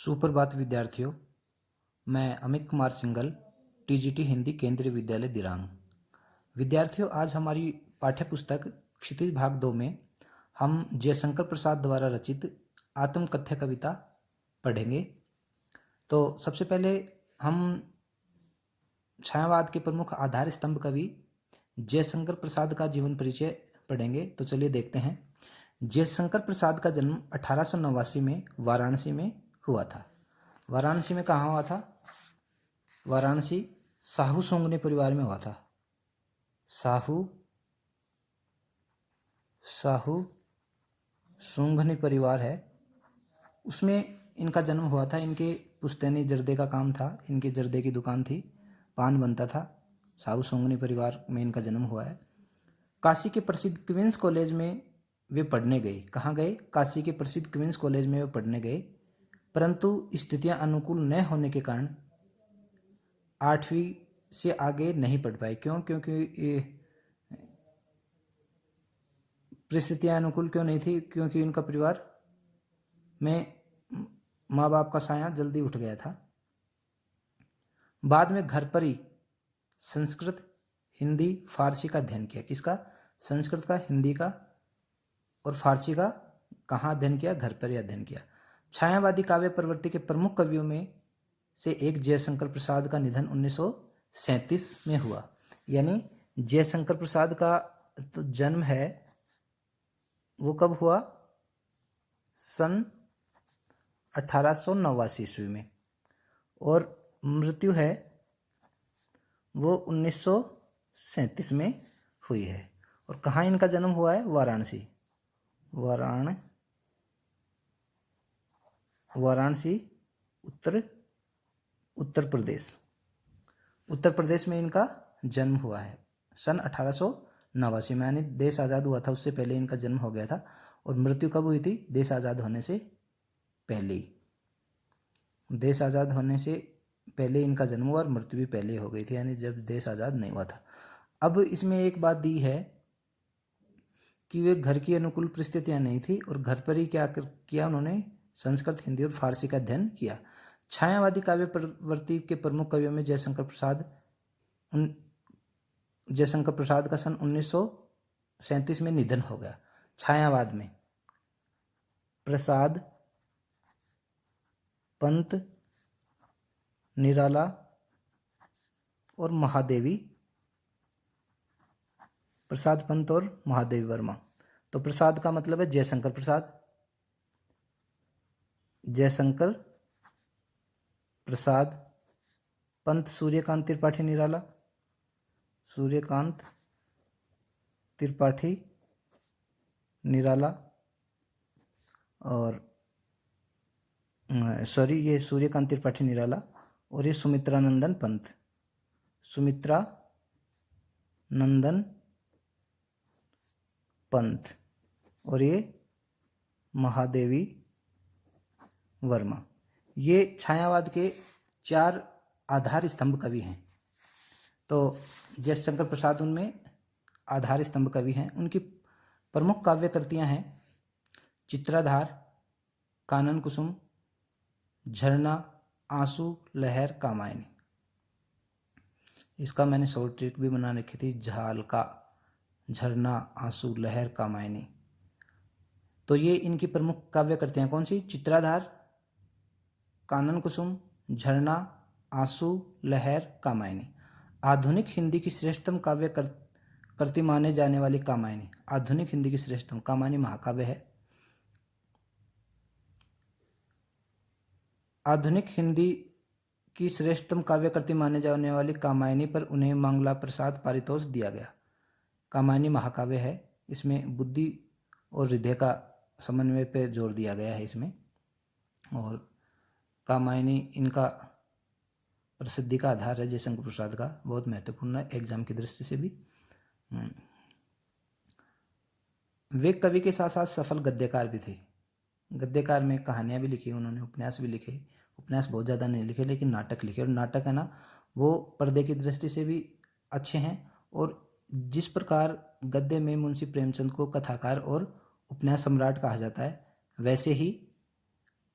सुप्रभात विद्यार्थियों। मैं अमित कुमार सिंगल, टीजीटी हिंदी केंद्रीय विद्यालय दिरांग। विद्यार्थियों, आज हमारी पाठ्य पुस्तक क्षितिज भाग 2 में हम जयशंकर प्रसाद द्वारा रचित आत्मकथ्य कविता पढ़ेंगे। तो सबसे पहले हम छायावाद के प्रमुख आधार स्तंभ कवि जयशंकर प्रसाद का जीवन परिचय पढ़ेंगे। तो चलिए देखते हैं। जयशंकर प्रसाद का जन्म 1889 में वाराणसी में हुआ था। वाराणसी में कहाँ हुआ था? वाराणसी साहू सोंगने परिवार में हुआ था। साहू सोंगने परिवार है, उसमें इनका जन्म हुआ था। इनके पुश्तैनी जर्दे का काम था, इनके जर्दे की दुकान थी, पान बनता था। साहू सोंगने परिवार में इनका जन्म हुआ है। काशी के प्रसिद्ध क्वींस कॉलेज में वे पढ़ने गए। कहाँ गए? काशी के प्रसिद्ध क्वींस कॉलेज में वे पढ़ने गए, परंतु स्थितियां अनुकूल न होने के कारण 8वीं से आगे नहीं पढ़ पाए। क्यों? क्योंकि परिस्थितियां अनुकूल क्यों नहीं थी? क्योंकि उनका परिवार में माँ बाप का साया जल्दी उठ गया था। बाद में घर पर ही संस्कृत, हिंदी, फारसी का अध्ययन किया। किसका? संस्कृत का, हिंदी का और फारसी का। कहाँ अध्ययन किया? घर पर ही अध्ययन किया। छायावादी काव्य प्रवृत्ति के प्रमुख कवियों में से एक जयशंकर प्रसाद का निधन 1937 में हुआ। यानी जयशंकर प्रसाद का तो जन्म है वो कब हुआ? सन 1889 ईस्वी में, और मृत्यु है वो 1937 में हुई है। और कहाँ इनका जन्म हुआ है? वाराणसी। वाराणसी उत्तर प्रदेश में इनका जन्म हुआ है सन 1889 में। यानी देश आज़ाद हुआ था उससे पहले इनका जन्म हो गया था। और मृत्यु कब हुई थी? देश आज़ाद होने से पहले ही। देश आज़ाद होने से पहले इनका जन्म हुआ और मृत्यु भी पहले हो गई थी, यानी जब देश आज़ाद नहीं हुआ था। अब इसमें एक बात दी है कि वे घर की अनुकूल परिस्थितियां नहीं थी और घर पर ही क्या किया उन्होंने? संस्कृत, हिंदी और फारसी का अध्ययन किया। छायावादी काव्य प्रवृत्ति के प्रमुख कवियों में जयशंकर प्रसाद का सन 1937 में निधन हो गया। छायावाद में प्रसाद, पंत, निराला और महादेवी। प्रसाद, पंत और महादेवी वर्मा। तो प्रसाद का मतलब है जयशंकर प्रसाद। पंत सूर्यकांत त्रिपाठी निराला, और ये सूर्यकांत त्रिपाठी निराला, और ये सुमित्रा नंदन पंत, और ये महादेवी वर्मा। ये छायावाद के 4 आधार स्तंभ कवि हैं। तो जयशंकर प्रसाद उनमें आधार स्तंभ कवि हैं। उनकी प्रमुख काव्य कृतियां हैं चित्राधार, कानन कुसुम, झरना, आंसू, लहर, कामायनी। इसका मैंने शॉर्ट ट्रिक भी बना रखी थी, झाल का, झरना, आंसू, लहर, कामायनी। तो ये इनकी प्रमुख काव्य कृतियां कौन सी? चित्राधार, कानन कुसुम, झरना, आंसू, लहर, कामायनी। आधुनिक हिंदी की श्रेष्ठतम काव्य कृति माने जाने वाली कामायनी। आधुनिक हिंदी की श्रेष्ठतम, कामायनी महाकाव्य है। आधुनिक हिंदी की श्रेष्ठतम काव्य कृति माने जाने वाली कामायनी पर उन्हें मंगला प्रसाद पारितोष दिया गया। कामायनी महाकाव्य है, इसमें बुद्धि और हृदय का समन्वय पे जोर दिया गया है इसमें। और कामायनी इनका प्रसिद्धि का आधार है जयशंकर प्रसाद का, बहुत महत्वपूर्ण है एग्जाम की दृष्टि से भी। वे कवि के साथ साथ सफल गद्यकार भी थे। गद्यकार में कहानियाँ भी लिखी उन्होंने, उपन्यास भी लिखे। उपन्यास बहुत ज़्यादा नहीं लिखे, लेकिन नाटक लिखे। और नाटक है ना, वो पर्दे की दृष्टि से भी अच्छे हैं। और जिस प्रकार गद्य में मुंशी प्रेमचंद को कथाकार और उपन्यास सम्राट कहा जाता है, वैसे ही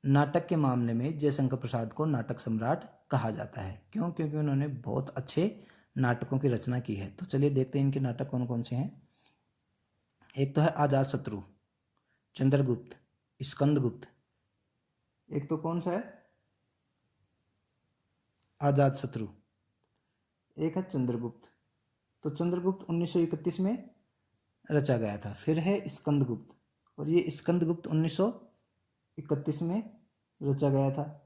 नाटक के मामले में जयशंकर प्रसाद को नाटक सम्राट कहा जाता है। क्यों? क्योंकि उन्होंने बहुत अच्छे नाटकों की रचना की है। तो चलिए देखते हैं इनके नाटक कौन कौन से हैं। एक तो है अजातशत्रु, चंद्रगुप्त, स्कंदगुप्त। एक तो कौन सा है? अजातशत्रु। एक है चंद्रगुप्त। तो चंद्रगुप्त 1931 में रचा गया था। फिर है स्कंदगुप्त, और ये स्कंदगुप्त 1931 में रचा गया था।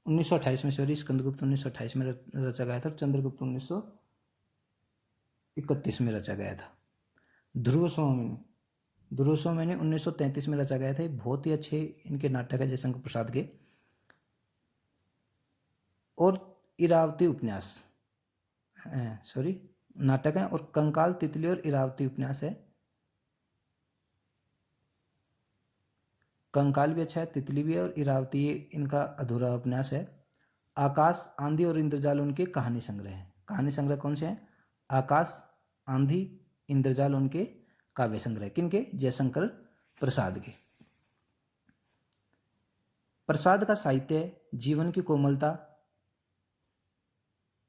1928 में, सॉरी, स्कंदगुप्त 1928 में रचा गया था और चंद्रगुप्त 1931 में रचा गया था। ध्रुव स्वामिनी, ध्रुव स्वामिनी 1933 में रचा गया था। ये बहुत ही अच्छे इनके नाटक है जयशंकर प्रसाद के। और इरावती उपन्यास, सॉरी, नाटक है। और कंकाल, तितली और इरावती उपन्यास है। कंकाल भी अच्छा है, तितली भी है, और इरावती ये इनका अधूरा उपन्यास है। आकाश, आंधी और इंद्रजाल उनके कहानी संग्रह हैं। कहानी संग्रह कौन से हैं? आकाश, आंधी, इंद्रजाल उनके काव्य संग्रह। किनके? जयशंकर प्रसाद के। प्रसाद का साहित्य जीवन की कोमलता,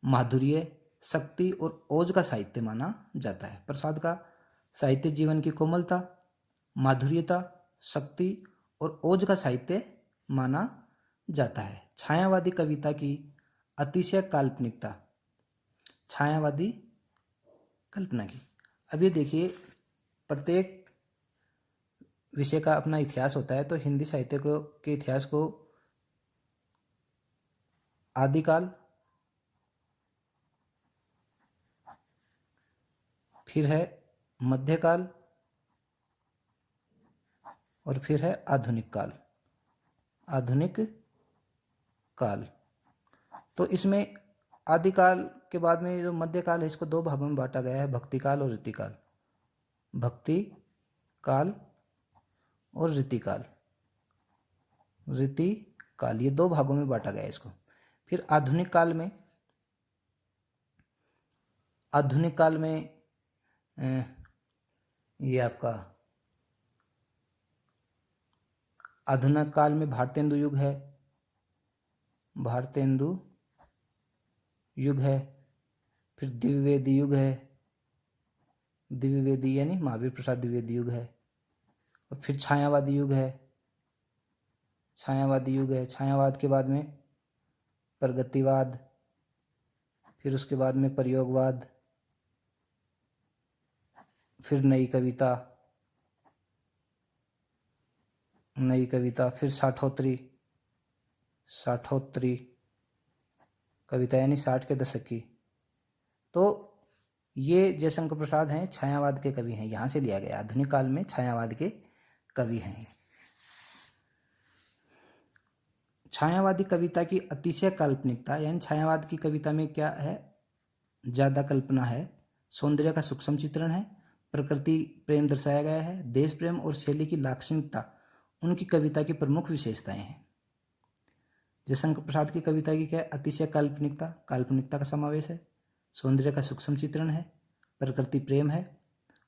माधुर्य, शक्ति और ओज का साहित्य माना जाता है। प्रसाद का साहित्य जीवन की कोमलता, माधुर्यता, शक्ति और ओज का साहित्य माना जाता है। छायावादी कविता की अतिशय काल्पनिकता, छायावादी कल्पना की। अब ये देखिए, प्रत्येक विषय का अपना इतिहास होता है। तो हिंदी साहित्य को के इतिहास को आदिकाल, फिर है मध्यकाल, और फिर है आधुनिक काल। आधुनिक काल। तो इसमें आदिकाल के बाद में जो मध्यकाल है, इसको दो भागों में बांटा गया है, भक्ति काल और रीतिकाल। भक्ति काल और रीतिकाल। रीतिकाल, ये दो भागों में बांटा गया है इसको। फिर आधुनिक काल में, आधुनिक काल में ये आपका आधुनिक काल में भारतेंदु युग है, भारतेंदु युग है। फिर द्विवेदी युग है, द्विवेदी यानी महावीर प्रसाद द्विवेदी युग है। और फिर छायावादी युग है, छायावादी युग है। छायावाद के बाद में प्रगतिवाद, फिर उसके बाद में प्रयोगवाद, फिर नई कविता, नई कविता, फिर साठोत्तरी, साठोत्तरी कविता यानी 60 के दशक की। तो ये जयशंकर प्रसाद हैं, छायावाद के कवि हैं। यहाँ से लिया गया, आधुनिक काल में छायावाद के कवि हैं। छायावादी कविता की अतिशय काल्पनिकता, यानी छायावाद की कविता में क्या है? ज़्यादा कल्पना है, सौंदर्य का सूक्ष्म चित्रण है, प्रकृति प्रेम दर्शाया गया है, देश प्रेम और शैली की लाक्षणिकता उनकी कविता की प्रमुख विशेषताएं हैं। जयशंकर प्रसाद की कविता की क्या है? अतिशय काल्पनिकता, काल्पनिकता का समावेश है, सौंदर्य का सूक्ष्म चित्रण है, प्रकृति प्रेम है,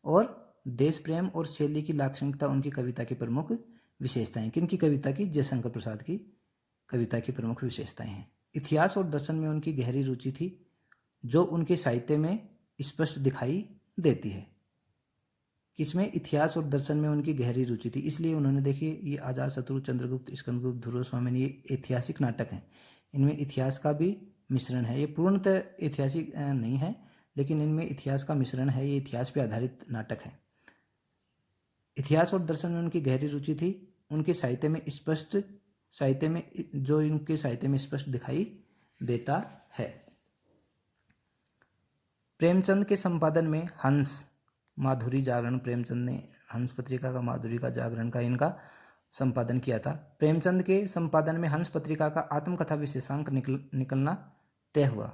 और देश प्रेम और शैली की लाक्षणिकता उनकी कविता की प्रमुख विशेषताएं। किनकी कविता की? जयशंकर प्रसाद की कविता की प्रमुख विशेषताएं हैं। इतिहास और दर्शन में उनकी गहरी रुचि थी, जो उनके साहित्य में स्पष्ट दिखाई देती है। किसमें? इतिहास और दर्शन में उनकी गहरी रुचि थी, इसलिए उन्होंने, देखिए, ये अजातशत्रु, चंद्रगुप्त, स्कंदगुप्त, ध्रुव स्वामिनी, ये ऐतिहासिक नाटक हैं। इनमें इतिहास का भी मिश्रण है। ये पूर्णतः ऐतिहासिक नहीं है, लेकिन इनमें इतिहास का मिश्रण है। ये इतिहास पर आधारित नाटक है। इतिहास और दर्शन में उनकी गहरी रुचि थी, उनके साहित्य में स्पष्ट, साहित्य में जो इनके साहित्य में स्पष्ट दिखाई देता है। प्रेमचंद के संपादन में हंस, माधुरी जागरण, प्रेमचंद ने हंस पत्रिका का, माधुरी का, जागरण का इनका संपादन किया था। प्रेमचंद के संपादन में हंस पत्रिका का आत्मकथा विशेषांक निकलना तय हुआ।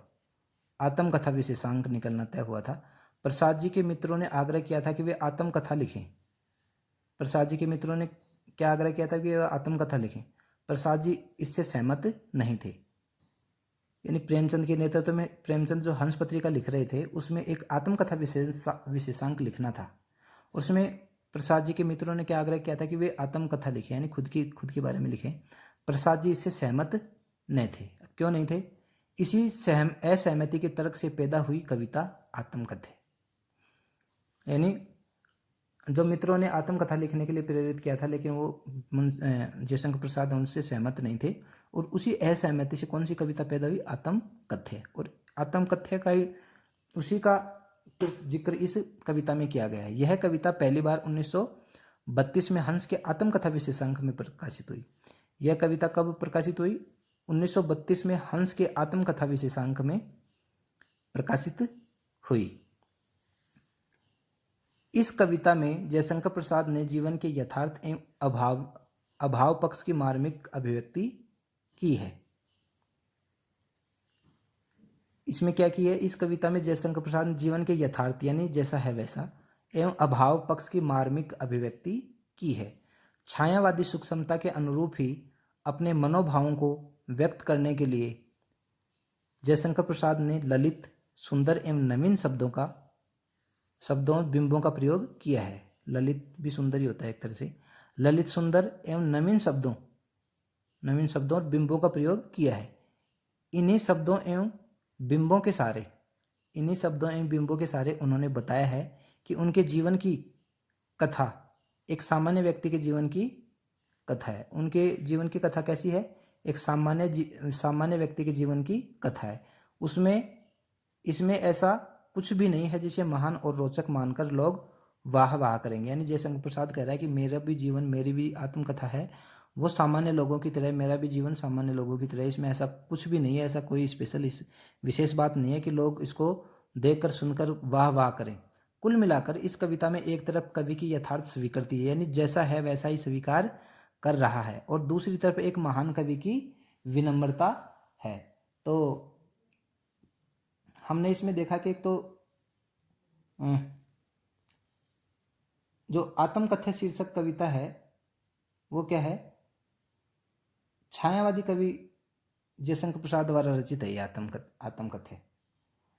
आत्मकथा विशेषांक निकलना तय हुआ था। प्रसाद जी के मित्रों ने आग्रह किया था कि वे आत्मकथा लिखें। प्रसाद जी के मित्रों ने क्या आग्रह किया था कि वे आत्मकथा लिखें? प्रसाद जी इससे सहमत नहीं थे। यानी प्रेमचंद के नेतृत्व में प्रेमचंद जो हंस पत्रिका लिख रहे थे, उसमें एक आत्मकथा विशेषांक लिखना था। उसमें प्रसाद जी के मित्रों ने क्या आग्रह किया था कि वे आत्मकथा लिखें, यानी खुद के बारे में लिखें। प्रसाद जी इससे सहमत नहीं थे। अब क्यों नहीं थे? इसी असहमति के तर्क से पैदा हुई कविता आत्मकथा। यानी जो मित्रों ने आत्मकथा लिखने के लिए प्रेरित किया था, लेकिन वो जयशंकर प्रसाद उनसे सहमत नहीं थे, और उसी असहमति से कौन सी कविता पैदा हुई? आत्मकथा। और आत्मकथा का ही उसी का जिक्र इस कविता में किया गया है। यह कविता पहली बार 1932 में हंस के आत्मकथा विशेषांक में प्रकाशित हुई। यह कविता कब प्रकाशित हुई? 1932 में हंस के आत्मकथा विशेषांक में प्रकाशित हुई। इस कविता में जयशंकर प्रसाद ने जीवन के यथार्थ एवं अभाव पक्ष की मार्मिक अभिव्यक्ति की है। इसमें क्या की है? इस कविता में जयशंकर प्रसाद ने जीवन के यथार्थ यानी जैसा है वैसा एवं अभाव पक्ष की मार्मिक अभिव्यक्ति की है। छायावादी सूक्ष्मता के अनुरूप ही अपने मनोभावों को व्यक्त करने के लिए जयशंकर प्रसाद ने ललित, सुंदर एवं नवीन शब्दों बिंबों का प्रयोग किया है। ललित भी सुंदर ही होता है एक तरह से। ललित, सुंदर एवं नवीन शब्दों और बिंबों का प्रयोग किया है। इन्हीं शब्दों एवं बिंबों के सारे उन्होंने बताया है कि उनके जीवन की कथा एक सामान्य व्यक्ति के जीवन की कथा है। उनके जीवन की कथा कैसी है? एक सामान्य व्यक्ति के जीवन की कथा है। इसमें ऐसा कुछ भी नहीं है जिसे महान और रोचक मानकर लोग वाह करेंगे। यानी जयशंकर प्रसाद कह रहा है कि मेरा भी जीवन, मेरी भी आत्मकथा है, वो सामान्य लोगों की तरह, मेरा भी जीवन सामान्य लोगों की तरह। इसमें ऐसा कुछ भी नहीं है, ऐसा कोई स्पेशल विशेष बात नहीं है कि लोग इसको देखकर सुनकर वाह करें। कुल मिलाकर इस कविता में एक तरफ कवि की यथार्थ स्वीकृति है, यानी जैसा है वैसा ही स्वीकार कर रहा है, और दूसरी तरफ एक महान कवि की विनम्रता है। तो हमने इसमें देखा कि एक तो जो आत्मकथा शीर्षक कविता है वो क्या है? छायावादी कवि जयशंकर प्रसाद द्वारा रचित है ये आत्मकथा।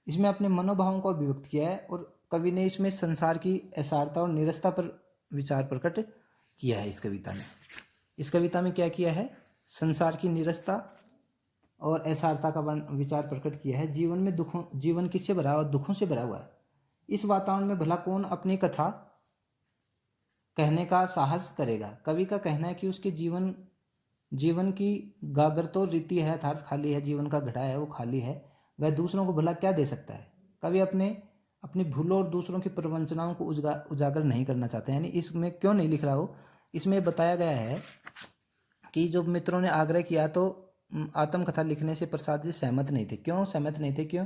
इसमें अपने मनोभावों को अभिव्यक्त किया है, और कवि ने इसमें संसार की असारता और निरस्ता पर विचार प्रकट किया है। इस कविता में क्या किया है? संसार की निरस्ता और असारता का विचार प्रकट किया है। जीवन किससे भरा हुआ? दुखों से भरा हुआ है। इस वातावरण में भला कौन अपनी कथा कहने का साहस करेगा? कवि का कहना है कि उसके जीवन की गागर तो रीति है, अर्थात खाली है, जीवन का घड़ा है वो खाली है, वह दूसरों को भला क्या दे सकता है? कवि अपनी भूलों और दूसरों की प्रवंचनाओं को उजागर नहीं करना चाहते। यानी इसमें क्यों नहीं लिख रहा हो? इसमें बताया गया है कि जो मित्रों ने आग्रह किया तो आत्मकथा लिखने से प्रसाद जी सहमत नहीं थे। क्यों सहमत नहीं थे? क्यों?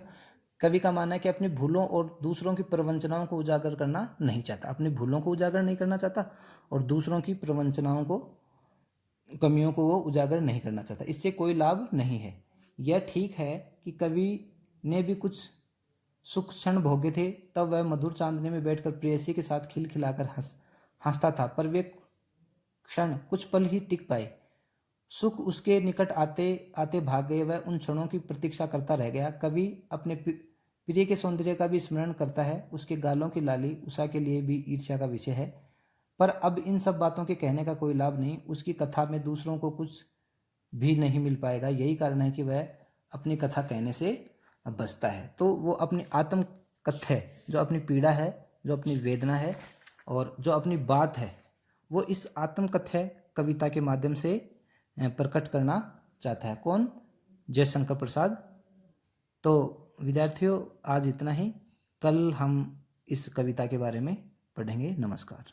कवि का मानना है कि अपनी भूलों और दूसरों की प्रवंचनाओं को उजागर करना नहीं चाहता, अपनी भूलों को उजागर नहीं करना चाहता और दूसरों की प्रवंचनाओं को, कमियों को वो उजागर नहीं करना चाहता। इससे कोई लाभ नहीं है। यह ठीक है कि कवि ने भी कुछ सुख क्षण भोगे थे, तब वह मधुर चांदनी में बैठकर प्रेयसी के साथ खिलखिलाकर हंसता था, पर वे क्षण कुछ पल ही टिक पाए। सुख उसके निकट आते आते भाग गए, वह उन क्षणों की प्रतीक्षा करता रह गया। कवि अपने प्रिय के सौंदर्य का भी स्मरण करता है, उसके गालों की लाली उषा के लिए भी ईर्ष्या का विषय है, पर अब इन सब बातों के कहने का कोई लाभ नहीं। उसकी कथा में दूसरों को कुछ भी नहीं मिल पाएगा। यही कारण है कि वह अपनी कथा कहने से बचता है। तो वो अपनी आत्मकथा, जो अपनी पीड़ा है, जो अपनी वेदना है और जो अपनी बात है, वो इस आत्मकथा कविता के माध्यम से प्रकट करना चाहता है। कौन? जयशंकर प्रसाद। तो विद्यार्थियों, आज इतना ही। कल हम इस कविता के बारे में पढ़ेंगे। नमस्कार।